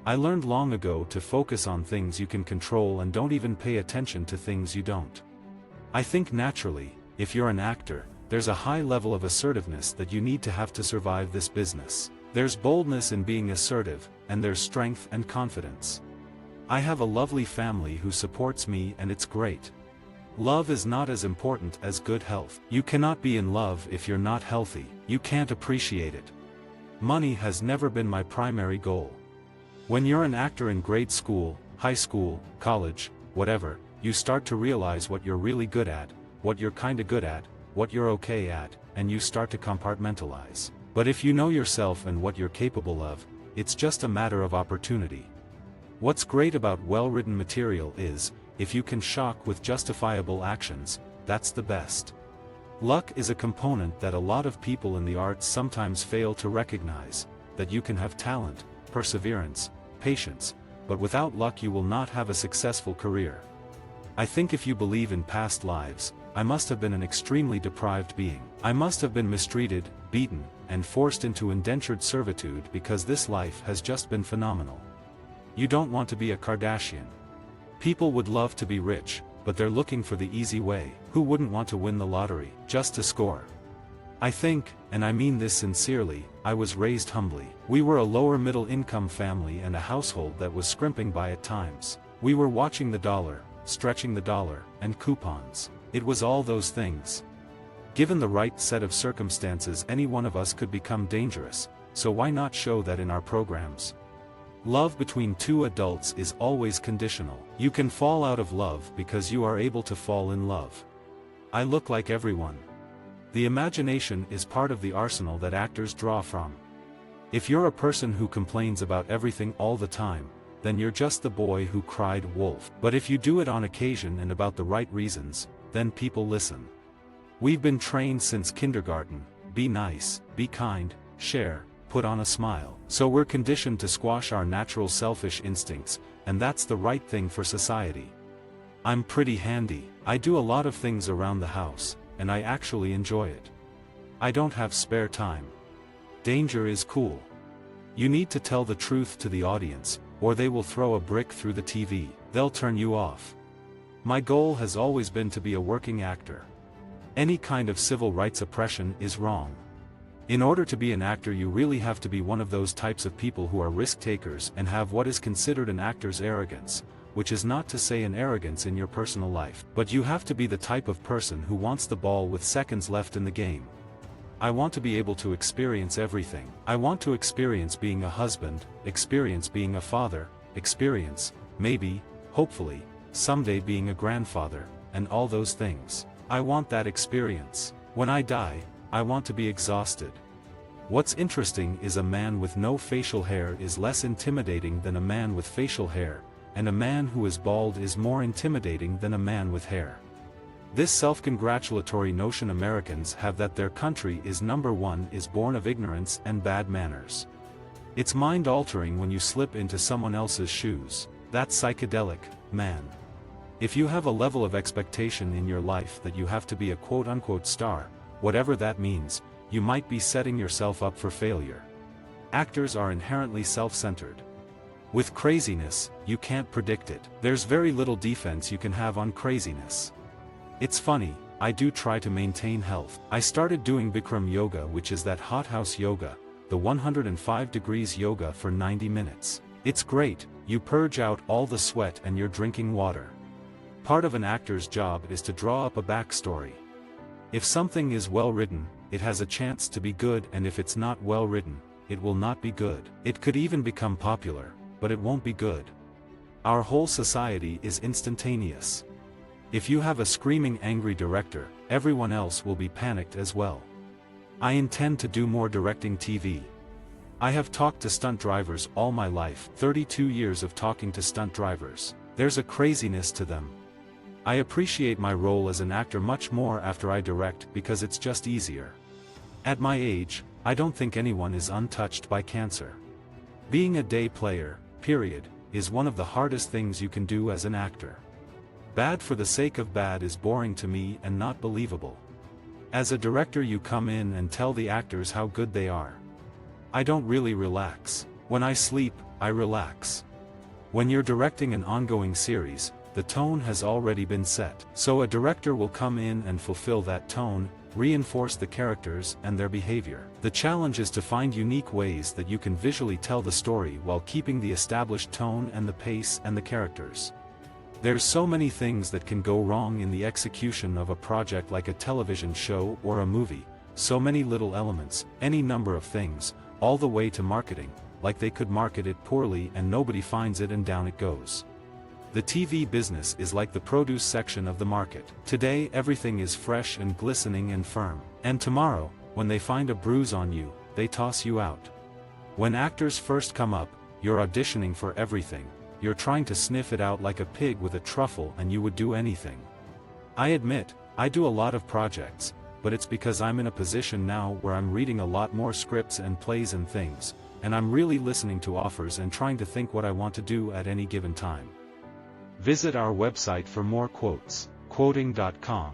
I learned long ago to focus on things you can control and don't even pay attention to things you don't. I think naturally, if you're an actor, there's a high level of assertiveness that you need to have to survive this business. There's boldness in being assertive, and there's strength and confidence. I have a lovely family who supports me, and it's great. Love is not as important as good health. You cannot be in love if you're not healthy. You can't appreciate it. Money has never been my primary goal. When you're an actor in grade school, high school, college, whatever, you start to realize what you're really good at, what you're kinda good at, what you're okay at, and you start to compartmentalize. But if you know yourself and what you're capable of, it's just a matter of opportunity. What's great about well-written material is, if you can shock with justifiable actions, that's the best. Luck is a component that a lot of people in the arts sometimes fail to recognize, that you can have talent, perseverance, patience, but without luck you will not have a successful career. I think if you believe in past lives, I must have been an extremely deprived being. I must have been mistreated, beaten, and forced into indentured servitude because this life has just been phenomenal. You don't want to be a Kardashian. People would love to be rich, but they're looking for the easy way. Who wouldn't want to win the lottery, just to score? I think, and I mean this sincerely, I was raised humbly. We were a lower middle income family and a household that was scrimping by at times. We were watching the dollar, stretching the dollar, and coupons. It was all those things. Given the right set of circumstances, any one of us could become dangerous, so why not show that in our programs? Love between two adults is always conditional. You can fall out of love because you are able to fall in love. I look like everyone. The imagination is part of the arsenal that actors draw from. If you're a person who complains about everything all the time, then you're just the boy who cried wolf. But if you do it on occasion and about the right reasons, then people listen. We've been trained since kindergarten: be nice, be kind, share, put on a smile. So we're conditioned to squash our natural selfish instincts, and that's the right thing for society. I'm pretty handy. I do a lot of things around the house, and I actually enjoy it. I don't have spare time. Danger is cool. You need to tell the truth to the audience, or they will throw a brick through the TV. They'll turn you off. My goal has always been to be a working actor. Any kind of civil rights oppression is wrong. In order to be an actor, you really have to be one of those types of people who are risk takers and have what is considered an actor's arrogance, which is not to say an arrogance in your personal life, but you have to be the type of person who wants the ball with seconds left in the game. I want to be able to experience everything. I want to experience being a husband, experience being a father, experience, maybe, hopefully, someday being a grandfather, and all those things. I want that experience. When I die, I want to be exhausted. What's interesting is a man with no facial hair is less intimidating than a man with facial hair, and a man who is bald is more intimidating than a man with hair. This self-congratulatory notion Americans have that their country is number one is born of ignorance and bad manners. It's mind-altering when you slip into someone else's shoes. That's psychedelic, man. If you have a level of expectation in your life that you have to be a quote-unquote star, whatever that means, you might be setting yourself up for failure. Actors are inherently self-centered. With craziness, you can't predict it. There's very little defense you can have on craziness. It's funny, I do try to maintain health. I started doing Bikram yoga, which is that hothouse yoga, the 105 degrees yoga for 90 minutes. It's great, you purge out all the sweat and you're drinking water. Part of an actor's job is to draw up a backstory. If something is well written, it has a chance to be good, and if it's not well written, it will not be good. It could even become popular, but it won't be good. Our whole society is instantaneous. If you have a screaming angry director, everyone else will be panicked as well. I intend to do more directing TV. I have talked to stunt drivers all my life, 32 years of talking to stunt drivers. There's a craziness to them. I appreciate my role as an actor much more after I direct because it's just easier. At my age, I don't think anyone is untouched by cancer. Being a day player, period, is one of the hardest things you can do as an actor. Bad for the sake of bad is boring to me and not believable. As a director, you come in and tell the actors how good they are. I don't really relax. When I sleep, I relax. When you're directing an ongoing series, the tone has already been set. So a director will come in and fulfill that tone, reinforce the characters and their behavior. The challenge is to find unique ways that you can visually tell the story while keeping the established tone and the pace and the characters. There's so many things that can go wrong in the execution of a project like a television show or a movie, so many little elements, any number of things, all the way to marketing, like they could market it poorly and nobody finds it and down it goes. The TV business is like the produce section of the market. Today everything is fresh and glistening and firm. And tomorrow, when they find a bruise on you, they toss you out. When actors first come up, you're auditioning for everything. You're trying to sniff it out like a pig with a truffle and you would do anything. I admit, I do a lot of projects, but it's because I'm in a position now where I'm reading a lot more scripts and plays and things, and I'm really listening to offers and trying to think what I want to do at any given time. Visit our website for more quotes, quoting.com.